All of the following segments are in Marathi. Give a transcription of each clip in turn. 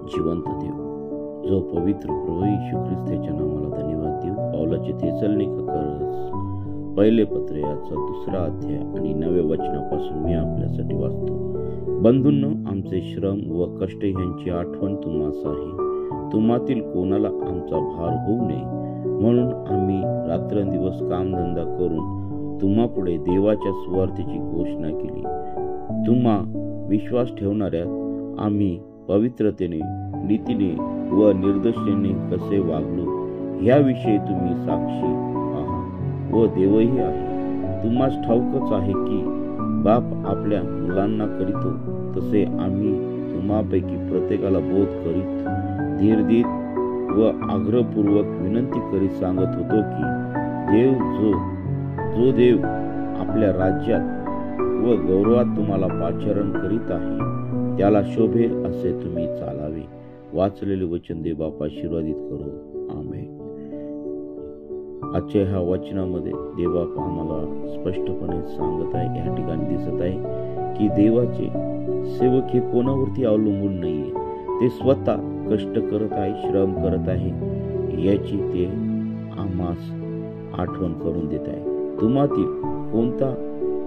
जिवंत देव, जो पवित्र प्रभू येशू ख्रिस्ताच्या नावाला धन्यवाद देऊ. पावलाचे थेसलोनिककरास पहिले पत्र याचा 2रा अध्याय आणि 9व्या वचनापासून मी आपल्यासाठी वाचतो. बंधूंनो, आमचे श्रम व कष्ट यांची आठवण तुम्हास आहे. तुम्हातील कोणाला आमचा भार होऊ नये म्हणून आम्ही रात्रंदिवस कामधंदा करून तुम्हापुढे देवाच्या सुवार्तेची घोषणा केली. तुम्हा विश्वास ठेवणाऱ्यात आम्ही पवित्रतेने, नीतीने व निर्दोषतेने कसे वागलो ह्याविषयी तुम्ही साक्षी आहात व देवही आहे. तुम्हास ठाऊकच आहे की बाप आपल्या मुलांना करीतो तसे आम्ही तुम्हापैकी प्रत्येकाला बोध करीत, धीर देत व आग्रहपूर्वक विनंती करीत सांगत होतो की जो देव आपल्या राज्यात व गौरवात तुम्हाला पाचारण करीत आहे त्याला शोभेल असे तुम्ही चालावे. वाचलेले वचन दे बापा आशीर्वादित करो. आमेन. आजच्या ह्या वचनामध्ये देवबाप आम्हाला स्पष्टपणे सांगत आहे, या ठिकाणी दिसत आहे की देवाचे सेवक हे कोणावरती अवलंबून नाहीये. ते स्वतः कष्ट करत आहे, श्रम करत आहे, याची ते आम्हास आठवण करून देत आहे. तुम्हातील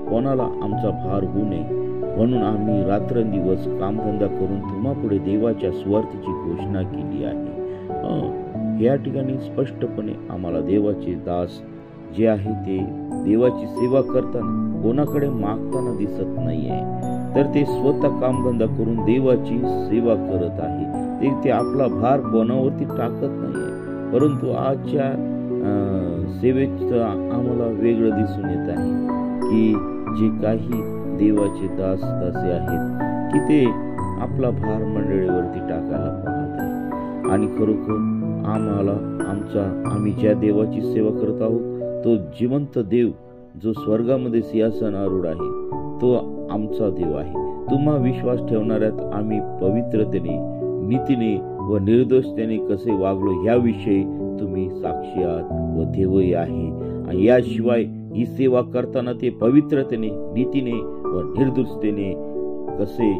कोणाला आमचा भार होऊ नये म्हणून आम्ही रात्रंदिवस कामधंदा करून तुम्हापुढे देवाच्या सुवार्तेची घोषणा केली आहे. या ठिकाणी स्पष्टपणे आम्हाला देवाचे दास जे आहे ते देवाची सेवा करताना कोणाकडे मागताना दिसत नाहीये, तर ते स्वतः कामधंदा करून देवाची सेवा करत आहे. ते आपला भार कोणावरती टाकत नाहीये. परंतु आजच्या सेवेचं आम्हाला वेगळं दिसून येत आहे की जे काही देवाचे दासे आहेत की ते आपला भार मंडळीवरती टाकायला पाहत आहे. आणि खरोखर आम्ही ज्या देवाची सेवा करत आहोत तो जिवंत देव, जो स्वर्गामध्ये सिंहासनारूढ आहे, तो आमचा देव आहे. तुम्हा विश्वास ठेवणाऱ्यात आम्ही पवित्रतेने, नीतीने व निर्दोषतेने कसे वागलो ह्याविषयी तुम्ही साक्षी आहात व देवही आहे. आणि याशिवाय ही सेवा करताना ते पवित्रतेने, नीतीने व निर्दोषतेने कसे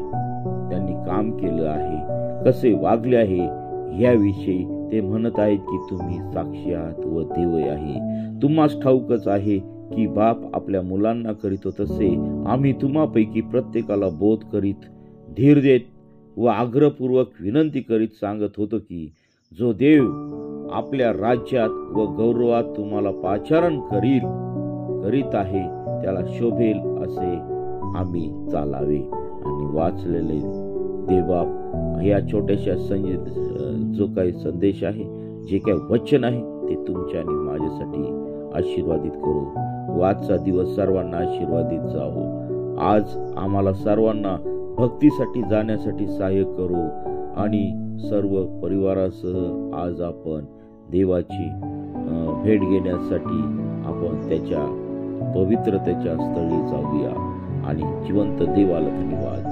त्यांनी काम केलं आहे, कसे वागले आहे ह्याविषयी ते म्हणत आहेत की तुम्ही साक्षी आहात व देवही आहे. तुम्हास ठाऊकच आहे की बाप आपल्या मुलांना करीतो तसे आम्ही तुम्हापैकी प्रत्येकाला बोध करीत, धीर देत व आग्रहपूर्वक विनंती करीत सांगत होतो की जो देव आपल्या राज्यात व गौरवात तुम्हाला पाचारण करीत आहे त्याला शोभेल असे आम्ही चालावे. आणि वाचलेले देवबाप या छोट्याशा जो काही संदेश आहे, जे काही वचन आहे ते तुमच्या आणि माझ्यासाठी आशीर्वादित करो. आजचा दिवस सर्वांना आशीर्वादित जावो. आज आम्हाला सर्वांना भक्तीसाठी जाण्यासाठी सहाय्य करू आणि सर्व परिवारासह आज आपण देवाची भेट घेण्यासाठी आपण त्याच्या पवित्रतेच्या स्थळी जाऊया आणि जिवंत देवाला धन्यवाद